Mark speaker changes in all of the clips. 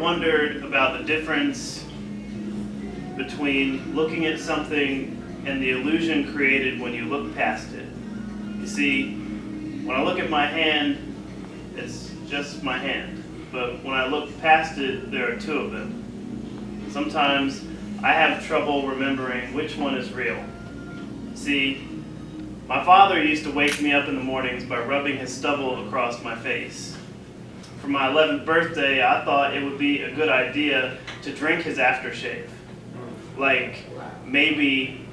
Speaker 1: wondered about the difference between looking at something and the illusion created when you look past it? You see, when I look at my hand, it's just my hand. But when I look past it, there are two of them. Sometimes I have trouble remembering which one is real. See, my father used to wake me up in the mornings by rubbing his stubble across my face. For my 11th birthday, I thought it would be a good idea to drink his aftershave. Like, maybe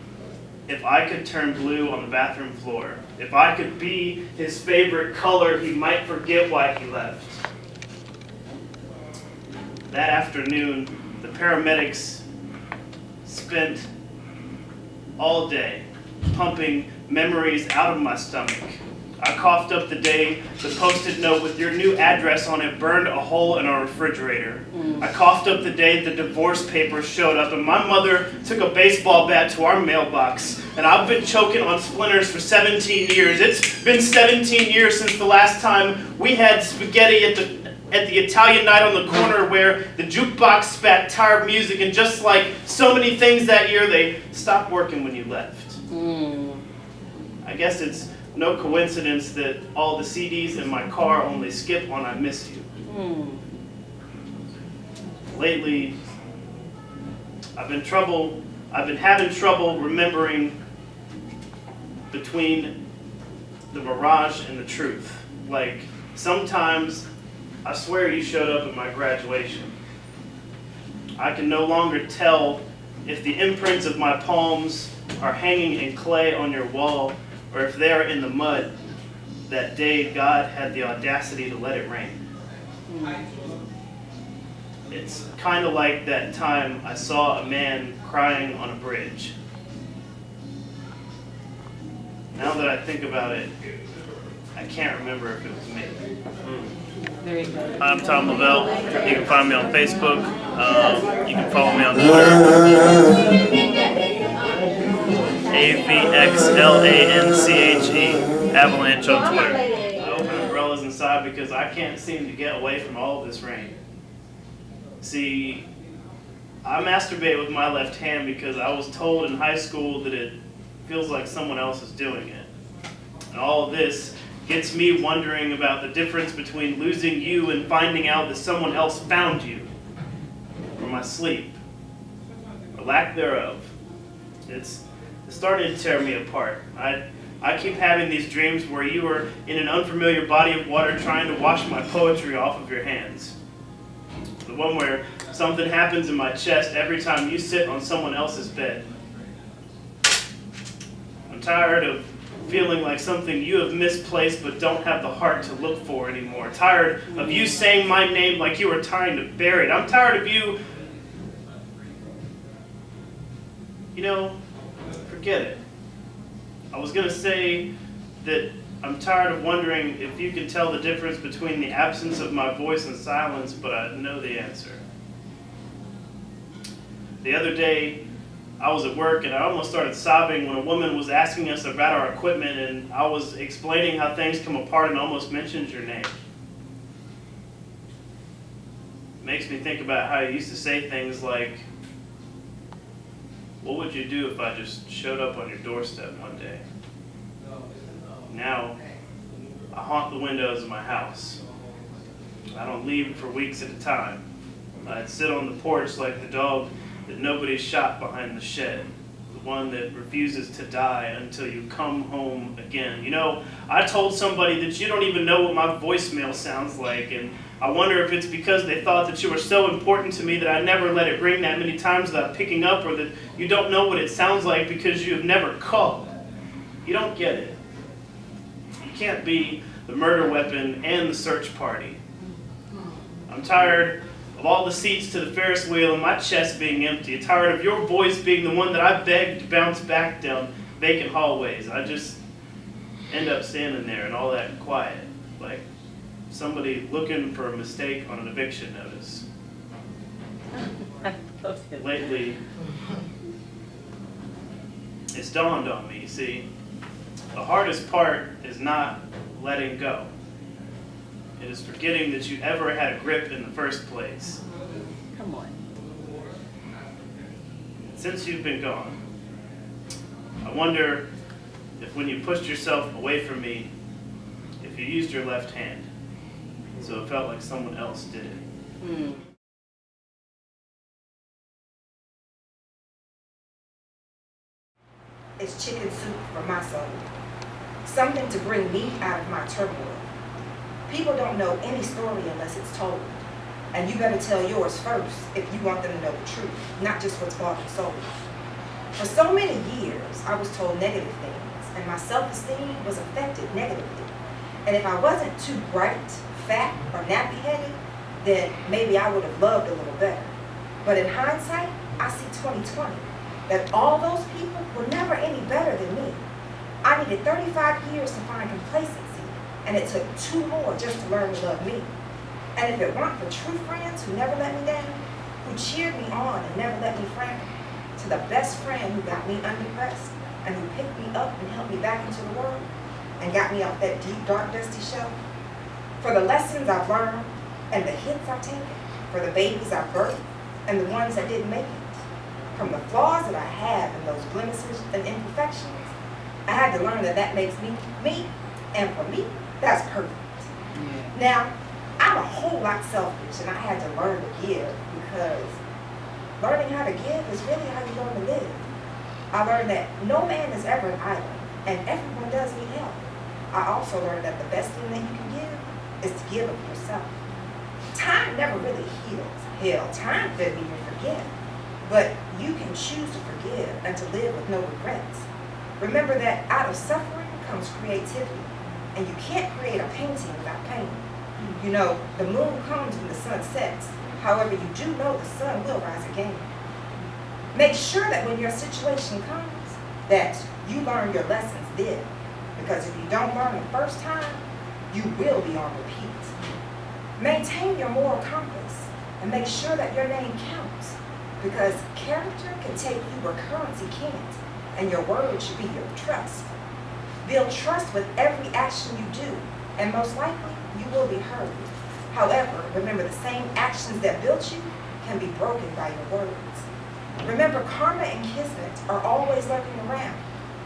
Speaker 1: if I could turn blue on the bathroom floor, if I could be his favorite color, he might forget why he left. That afternoon, the paramedics spent all day pumping memories out of my stomach. I coughed up the day the Post-it note with your new address on it burned a hole in our refrigerator. I coughed up the day the divorce papers showed up and my mother took a baseball bat to our mailbox. And I've been choking on splinters for 17 years. It's been 17 years since the last time we had spaghetti at the Italian night on the corner where the jukebox spat tired music, and just like so many things that year, they stopped working when you left. I guess it's no coincidence that all the CDs in my car only skip on I Missed You. Lately, I've been having trouble remembering between the mirage and the truth. Like, sometimes I swear you showed up at my graduation. I can no longer tell if the imprints of my palms are hanging in clay on your wall or if they are in the mud that day God had the audacity to let it rain. It's kind of like that time I saw a man crying on a bridge. Now that I think about it, I can't remember if it was me.
Speaker 2: Very good.
Speaker 1: I'm Tom Leveille. You can find me on Facebook. You can follow me on Twitter. AVXLANCHE, Avalanche on Twitter. I open umbrellas inside because I can't seem to get away from all of this rain. See, I masturbate with my left hand because I was told in high school that it feels like someone else is doing it. And all of this gets me wondering about the difference between losing you and finding out that someone else found you. Or my sleep. Or lack thereof. It's starting to tear me apart. I keep having these dreams where you are in an unfamiliar body of water trying to wash my poetry off of your hands. The one where something happens in my chest every time you sit on someone else's bed. I'm tired of feeling like something you have misplaced but don't have the heart to look for anymore. Tired of you saying my name like you were trying to bury it. I'm tired of you. You know, forget it. I was going to say that I'm tired of wondering if you can tell the difference between the absence of my voice and silence, but I know the answer. The other day, I was at work and I almost started sobbing when a woman was asking us about our equipment, and I was explaining how things come apart and almost mentioned your name. It makes me think about how you used to say things like, what would you do if I just showed up on your doorstep one day? Now, I haunt the windows of my house. I don't leave for weeks at a time. I'd sit on the porch like the dog that nobody shot behind the shed, the one that refuses to die until you come home again. You know, I told somebody that you don't even know what my voicemail sounds like, and I wonder if it's because they thought that you were so important to me that I never let it ring that many times without picking up, or that you don't know what it sounds like because you have never called. You don't get it. You can't be the murder weapon and the search party. I'm tired of all the seats to the Ferris wheel and my chest being empty. I'm tired of your voice being the one that I begged to bounce back down vacant hallways. I just end up standing there in all that quiet, like somebody looking for a mistake on an eviction notice. Lately, it's dawned on me, see, the hardest part is not letting go. It is forgetting that you ever had a grip in the first place.
Speaker 2: someone.
Speaker 1: Since you've been gone, I wonder if when you pushed yourself away from me, if you used your left hand, so it felt like someone else did it.
Speaker 3: It's chicken soup for my soul. Something to bring me out of my turmoil. People don't know any story unless it's told. And you better tell yours first if you want them to know the truth, not just what's bought and sold. For so many years, I was told negative things, and my self-esteem was affected negatively. And if I wasn't too bright, fat, or nappy-headed, then maybe I would have loved a little better. But in hindsight, I see 2020, that all those people were never any better than me. I needed 35 years to find complacency, and it took 2 more just to learn to love me. And if it weren't for true friends who never let me down, who cheered me on and never let me frown, to the best friend who got me undepressed and who picked me up and helped me back into the world and got me off that deep, dark, dusty shelf, for the lessons I've learned and the hits I've taken, for the babies I've birthed and the ones that didn't make it, from the flaws that I have and those blemishes and imperfections, I had to learn that that makes me, me, and for me, that's perfect. Yeah. Now, I'm a whole lot selfish, and I had to learn to give, because learning how to give is really how you learn to live. I learned that no man is ever an island, and everyone does need help. I also learned that the best thing that you can give is to give of yourself. Time never really heals. Hell, time doesn't even forget. But you can choose to forgive and to live with no regrets. Remember that out of suffering comes creativity, and you can't create a painting without pain. You know, the moon comes when the sun sets. However, you do know the sun will rise again. Make sure that when your situation comes, that you learn your lessons then. Because if you don't learn the first time, you will be on repeat. Maintain your moral compass and make sure that your name counts. Because character can take you where currency can't, and your word should be your trust. Build trust with every action you do, and most likely, you will be heard. However, remember the same actions that built you can be broken by your words. Remember, karma and kismet are always lurking around.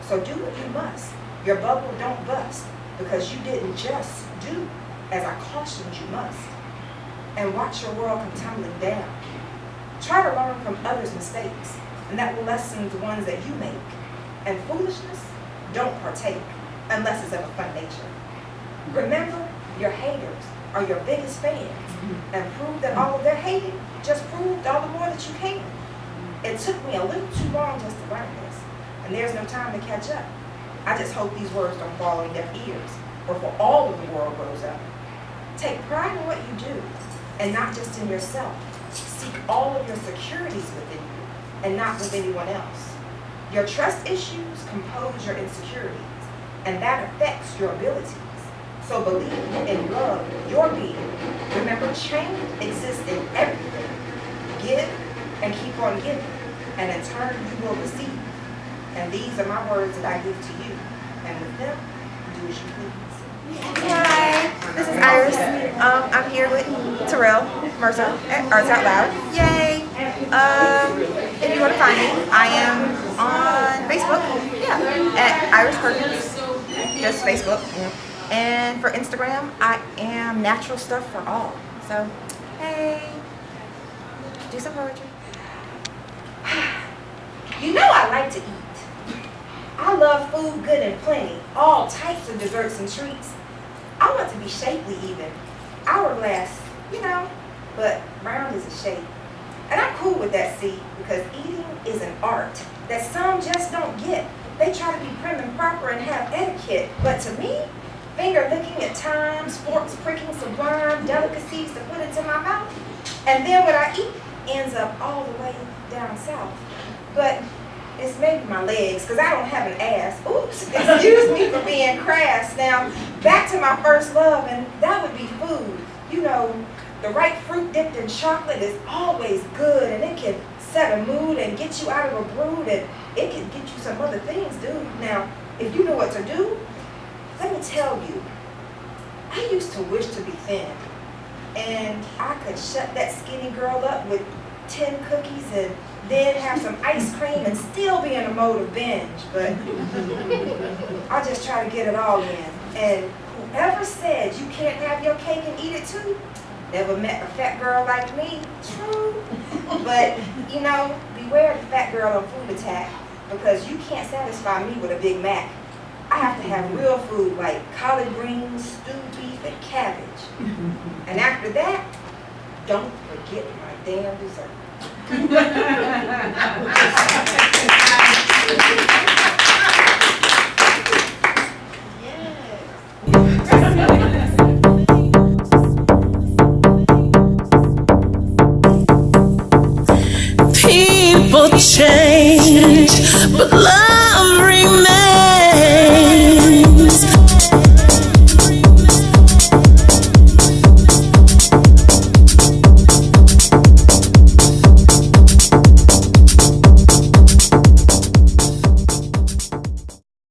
Speaker 3: So do what you must. Your bubble don't bust, because you didn't just do as I cautioned you must. And watch your world come tumbling down. Try to learn from others' mistakes, and that will lessen the ones that you make. And foolishness, don't partake, unless it's of a fun nature. Remember, your haters are your biggest fans, and prove that all of their hating just proved all the more that you can. It took me a little too long just to learn this, and there's no time to catch up. I just hope these words don't fall on deaf ears, before all of the world grows up. Take pride in what you do, and not just in yourself. Seek all of your securities within you, and not with anyone else. Your trust issues compose your insecurities, and that affects your abilities. So believe and love your being. Remember, change exists in everything. Give and keep on giving, and in turn you will receive. And these are my words that I give to you, and with them, do as you please.
Speaker 4: Hi, this is Iris. I'm here with Terrell Mercer at Arts Out Loud. Yay! If you want to find me, I am on Facebook. Yeah, at Iris Perkins. Just Facebook. Yeah. And for Instagram, I am Natural Stuff for All. So, hey, do some poetry.
Speaker 3: You know I like to eat. I love food good and plenty, all types of desserts and treats. I want to be shapely even, hourglass, you know, but round is a shape. And I'm cool with that, see, because eating is an art that some just don't get. They try to be prim and proper and have etiquette, but to me, finger licking at times, forks pricking sublime delicacies to put into my mouth, and then what I eat ends up all the way down south. But it's maybe my legs, because I don't have an ass. Oops, excuse me for being crass. Now, back to my first love, and that would be food. You know, the right fruit dipped in chocolate is always good, and it can set a mood and get you out of a brood, and it can get you some other things, dude. Now, if you know what to do, let me tell you, I used to wish to be thin, and I could shut that skinny girl up with 10 cookies and then have some ice cream and still be in a mode of binge, but I just try to get it all in. And whoever said you can't have your cake and eat it too, never met a fat girl like me. True. But, you know, beware the fat girl on Food Attack, because you can't satisfy me with a Big Mac. I have to have real food like collard greens, stewed beef, and cabbage. And after that, don't forget my damn dessert.